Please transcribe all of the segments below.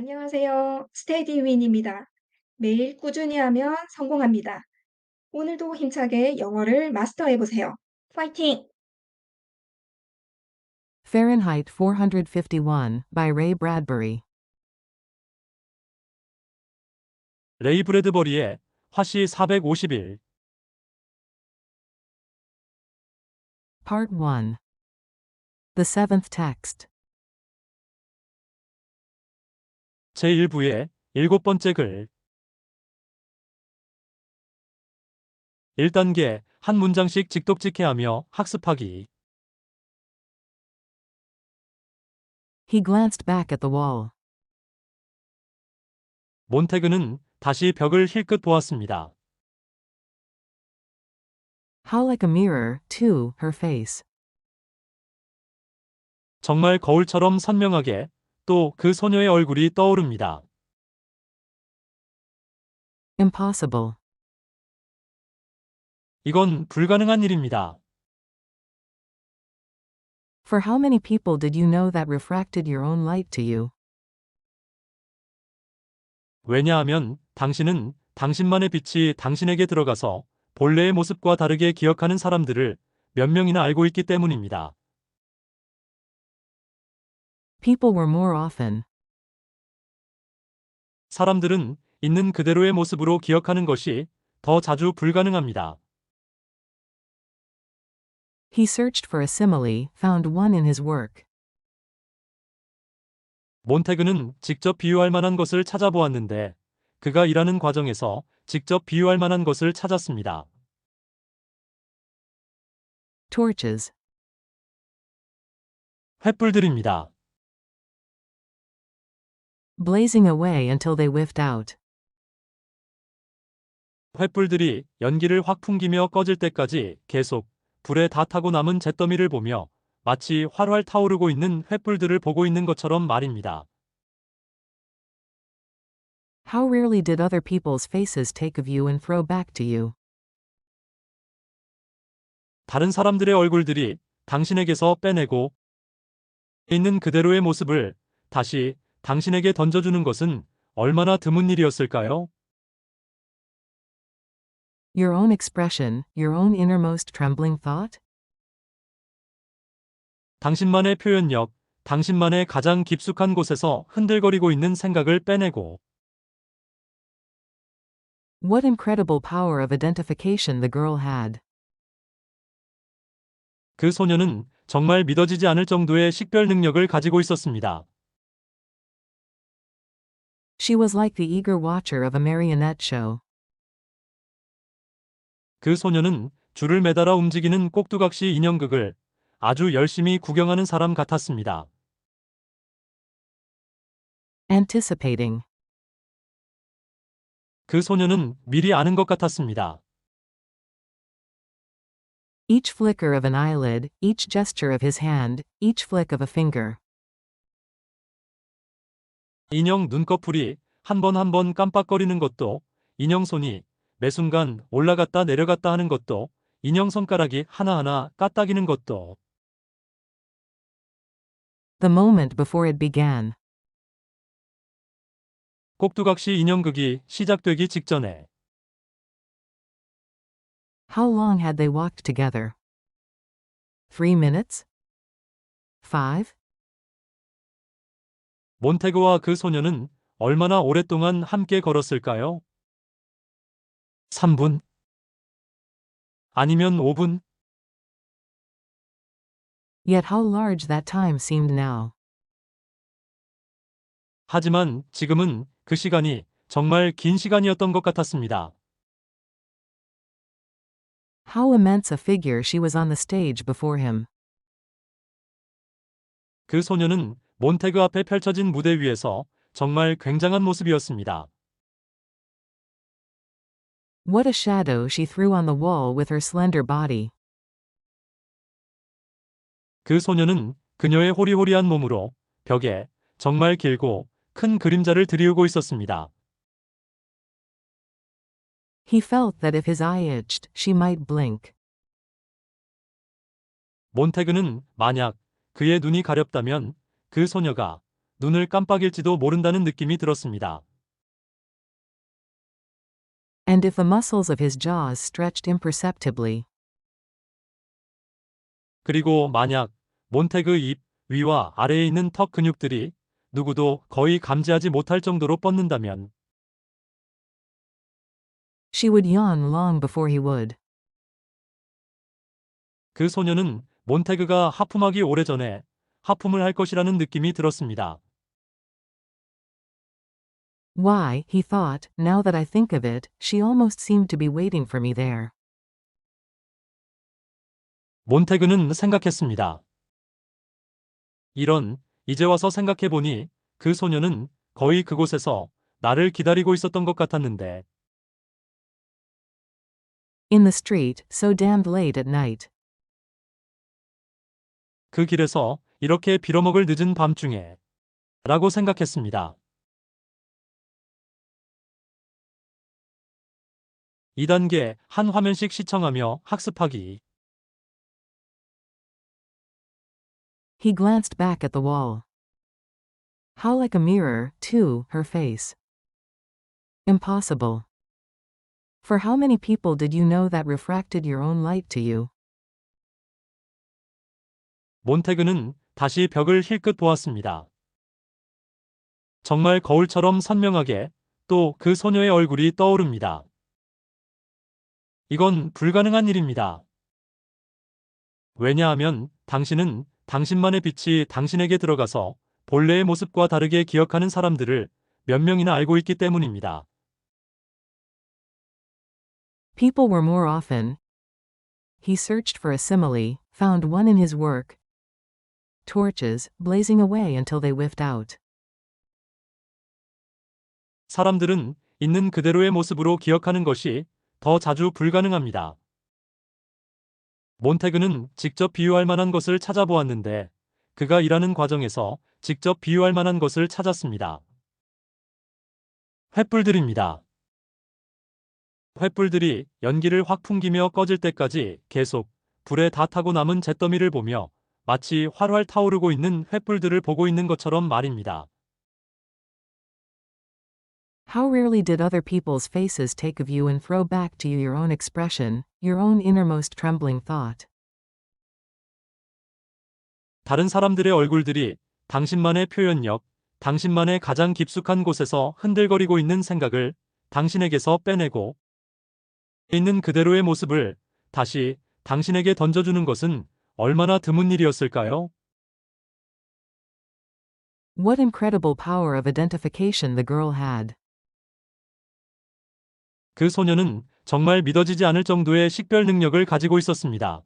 안녕하세요. 스테디윈입니다. 매일 꾸준히 하면 성공합니다. 오늘도 힘차게 영어를 마스터해 보세요. 파이팅! Fahrenheit 451 by Ray Bradbury. 레이 브래드버리의 화씨 451 Part 1. The seventh text. 제1부의 일곱 번째 글 1단계 한 문장씩 직독직해하며 학습하기 He glanced back at the wall. 몬테그는 다시 벽을 힐끗 보았습니다. How like a mirror, too, her face. 정말 거울처럼 선명하게 또 그 소녀의 얼굴이 떠오릅니다. Impossible. 이건 불가능한 일입니다. For how many people did you know that refracted your own light to you? 왜냐하면 당신은 당신만의 빛이 당신에게 들어가서 본래의 모습과 다르게 기억하는 사람들을 몇 명이나 알고 있기 때문입니다. People were more often. 사람들은 있는 그대로의 모습으로 기억하는 것이 더 자주 불가능합니다. He searched for a simile, found one in his work. 몬테그는 직접 비유할 만한 것을 찾아보았는데 그가 일하는 과정에서 직접 비유할 만한 것을 찾았습니다. Torches. 횃불들입니다. Blazing away until they whiffed out. 횃불들이 연기를 확 풍기며 꺼질 때까지 계속 불에 다 타고 남은 잿더미를 보며 마치 활활 타오르고 있는 횃불들을 보고 있는 것처럼 말입니다. How rarely did other people's faces take of you and throw back to you? 다른 사람들의 얼굴들이 당신에게서 빼내고 있는 그대로의 모습을 다시 당신에게 던져주는 것은 얼마나 드문 일이었을까요? Your own expression, your own innermost trembling thought? 당신만의 표현력, 당신만의 가장 깊숙한 곳에서 흔들거리고 있는 생각을 빼내고 What incredible power of identification the girl had. 그 소녀는 정말 믿어지지 않을 정도의 식별 능력을 가지고 있었습니다. She was like the eager watcher of a marionette show. 그 소녀는 줄을 매달아 움직이는 꼭두각시 인형극을 아주 열심히 구경하는 사람 같았습니다. Anticipating. 그 소녀는 미리 아는 것 같았습니다. Each flicker of an eyelid, each gesture of his hand, each flick of a finger. 인형 눈꺼풀이 한 번 한 번 깜빡거리는 것도, 인형 손이 매 순간 올라갔다 내려갔다 하는 것도, 인형 손가락이 하나하나 까딱이는 것도. The moment before it began. 꼭두각시 인형극이 시작되기 직전에 How long had they walked together? 3 minutes? 5? 몬테그와 그 소녀는 얼마나 오랫동안 함께 걸었을까요? 3분? 아니면 5분? Yet how large that time seemed now. 하지만 지금은 그 시간이 정말 긴 시간이었던 것 같았습니다. How immense a figure she was on the stage before him. 그 소녀는 몬테그 앞에 펼쳐진 무대 위에서 정말 굉장한 모습이었습니다. What a shadow she threw on the wall with her slender body. 그 소녀는 그녀의 호리호리한 몸으로 벽에 정말 길고 큰 그림자를 들이우고 있었습니다. He felt that if his eye itched, she might blink. 몬테그는 만약 그의 눈이 가렵다면 그 소녀가 눈을 깜빡일지도 모른다는 느낌이 들었습니다. And if the muscles of his jaws stretched imperceptibly, 그리고 만약 몬테그 입 위와 아래에 있는 턱 근육들이 누구도 거의 감지하지 못할 정도로 뻗는다면 she would yawn long before he would. 그 소녀는 몬테그가 하품하기 오래전에 하품을 할 것이라는 느낌이 들었습니다. Why, he thought, now that I think of it, she almost seemed to be waiting for me there. 몬테그는 생각했습니다. 이제 와서 생각해보니 그 소녀는 거의 그곳에서 나를 기다리고 있었던 것 같았는데 In the street, so damned late at night. 그 길에서 이렇게 빌어먹을 늦은 밤중에 라고 생각했습니다. 2단계 한 화면씩 시청하며 학습하기. He glanced back at the wall. How like a mirror, too, her face. Impossible. For how many people did you know that refracted your own light to you? 몬테그는 다시 벽을 힐끗 보았습니다. 정말 거울처럼 선명하게 또 그 소녀의 얼굴이 떠오릅니다. 이건 불가능한 일입니다. 왜냐하면 당신은 당신만의 빛이 당신에게 들어가서 본래의 모습과 다르게 기억하는 사람들을 몇 명이나 알고 있기 때문입니다. People were more often. He searched for a simile, found one in his work. Torches, blazing away until they whiffed out. 사람들은 있는 그대로의 모습으로 기억하는 것이 더 자주 불가능합니다. 몬테그는 직접 비유할 만한 것을 찾아보았는데 그가 일하는 과정에서 직접 비유할 만한 것을 찾았습니다. 횃불들입니다. 횃불들이 연기를 확 풍기며 꺼질 때까지 계속 불에 다 타고 남은 잿더미를 보며 마치 활활 타오르고 있는 횃불들을 보고 있는 것처럼 말입니다. How rarely did other people's faces take of you and throw back to you your own expression, your own innermost trembling thought. 다른 사람들의 얼굴들이 당신만의 표현력, 당신만의 가장 깊숙한 곳에서 흔들거리고 있는 생각을 당신에게서 빼내고 있는 그대로의 모습을 다시 당신에게 던져주는 것은 얼마나 드문 일이었을까요? What incredible power of identification the girl had. 그 소녀는 정말 믿어지지 않을 정도의 식별 능력을 가지고 있었습니다.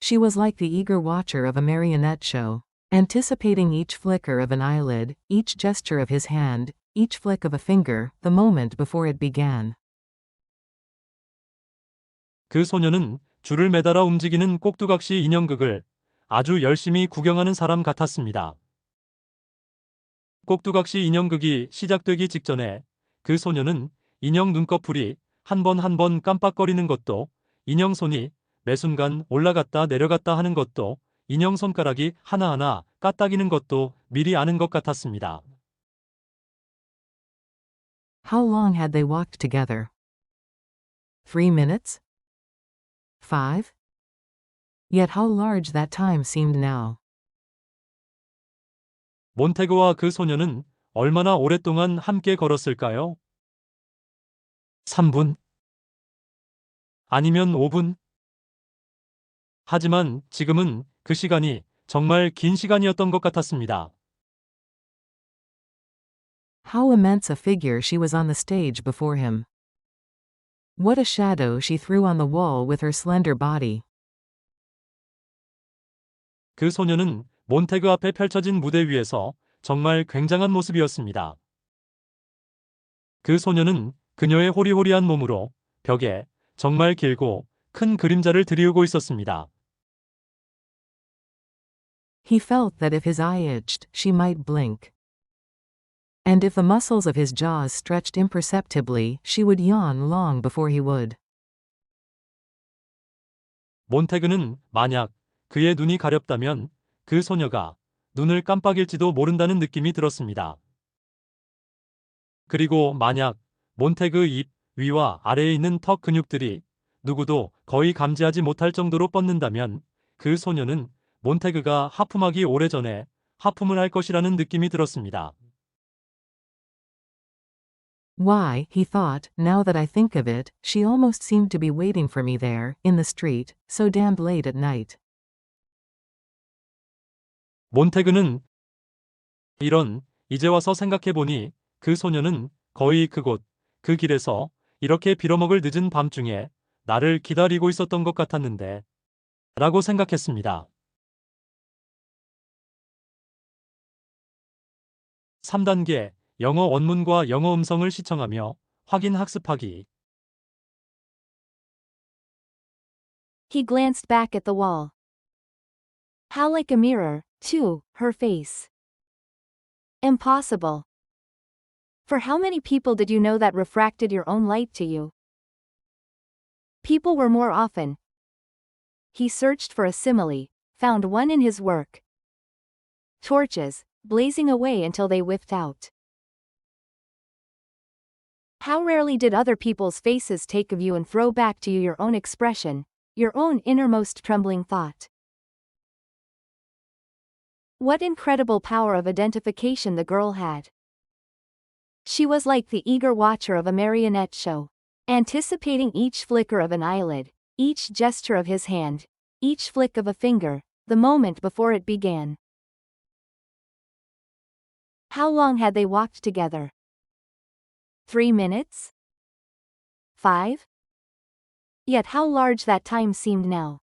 She was like the eager watcher of a marionette show, anticipating each flicker of an eyelid, each gesture of his hand, each flick of a finger, the moment before it began. 그 소녀는 줄을 매달아 움직이는 꼭두각시 인형극을 아주 열심히 구경하는 사람 같았습니다. 꼭두각시 인형극이 시작되기 직전에 그 소녀는 인형 눈꺼풀이 한 번 한 번 깜빡거리는 것도, 인형 손이 매 순간 올라갔다 내려갔다 하는 것도, 인형 손가락이 하나하나 까딱이는 것도 미리 아는 것 같았습니다. How long had they walked together? 3 minutes? 5? Yet how large that time seemed now. 몬테그와 그 소녀는 얼마나 오랫동안 함께 걸었을까요? 3분? 아니면 5분? 하지만 지금은 그 시간이 정말 긴 시간이었던 것 같았습니다. How immense a figure she was on the stage before him. What a shadow she threw on the wall with her slender body. 그 소녀는 몬테그 앞에 펼쳐진 무대 위에서 정말 굉장한 모습이었습니다. 그 소녀는 그녀의 호리호리한 몸으로 벽에 정말 길고 큰 그림자를 들이우고 있었습니다. He felt that if his eye itched, she might blink. And if the muscles of his jaws stretched imperceptibly, she would yawn long before he would. 몬테그는 만약 그의 눈이 가렵다면 그 소녀가 눈을 깜빡일지도 모른다는 느낌이 들었습니다. 그리고 만약 몬테그 입 위와 아래에 있는 턱 근육들이 누구도 거의 감지하지 못할 정도로 뻗는다면 그 소녀는 몬테그가 하품하기 오래전에 하품을 할 것이라는 느낌이 들었습니다. Why, he thought, now that I think of it, she almost seemed to be waiting for me there, in the street, so damned late at night. 몬테그는 이제 와서 생각해보니 그 소녀는 거의 그곳, 그 길에서 이렇게 빌어먹을 늦은 밤중에 나를 기다리고 있었던 것 같았는데 라고 생각했습니다. 3단계 영어 원문과 영어 음성을 시청하며 확인 학습하기. He glanced back at the wall. How like a mirror, too, her face. Impossible. For how many people did you know that refracted your own light to you? People were more often. He searched for a simile, found one in his work. Torches, blazing away until they whiffed out. How rarely did other people's faces take of you and throw back to you your own expression, your own innermost trembling thought. What incredible power of identification the girl had. She was like the eager watcher of a marionette show, anticipating each flicker of an eyelid, each gesture of his hand, each flick of a finger, the moment before it began. How long had they walked together? 3 minutes? 5? Yet how large that time seemed now.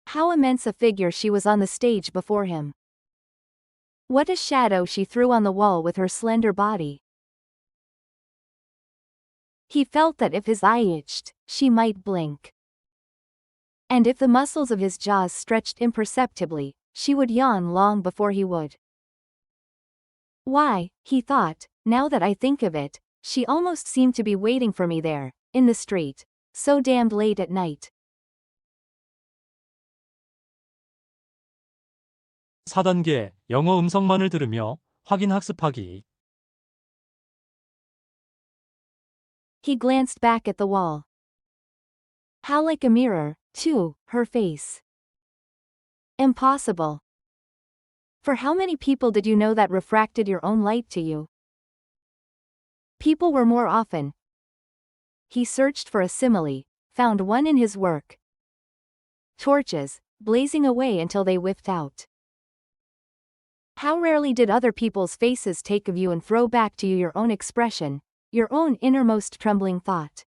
How immense a figure she was on the stage before him. What a shadow she threw on the wall with her slender body. He felt that if his eye itched, she might blink. And if the muscles of his jaws stretched imperceptibly, she would yawn long before he would. Why, he thought, now that I think of it, she almost seemed to be waiting for me there, in the street, so damned late at night. 4단계 영어 음성만을 들으며 확인 학습하기. He glanced back at the wall. How like a mirror, too, her face. Impossible. For how many people did you know that refracted your own light to you? People were more often. He searched for a simile, found one in his work. Torches, blazing away until they whiffed out. How rarely did other people's faces take of you and throw back to you your own expression, your own innermost trembling thought.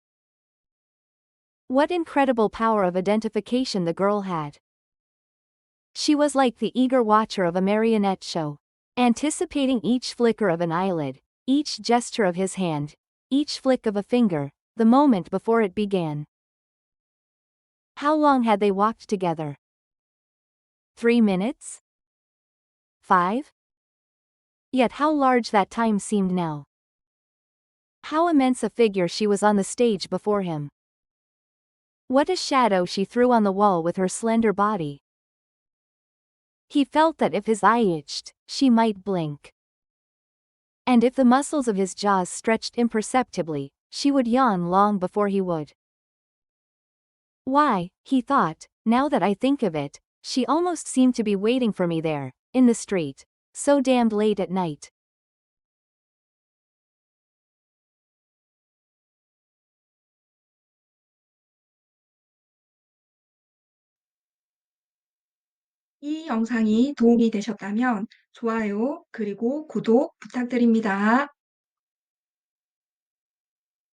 What incredible power of identification the girl had. She was like the eager watcher of a marionette show, anticipating each flicker of an eyelid, each gesture of his hand, each flick of a finger, the moment before it began. How long had they walked together? 3 minutes? 5? Yet how large that time seemed now. How immense a figure she was on the stage before him. What a shadow she threw on the wall with her slender body. He felt that if his eye itched, she might blink. And if the muscles of his jaws stretched imperceptibly, she would yawn long before he would. Why, he thought, now that I think of it, she almost seemed to be waiting for me there, in the street, so damned late at night. 이 영상이 도움이 되셨다면 좋아요, 그리고 구독 부탁드립니다.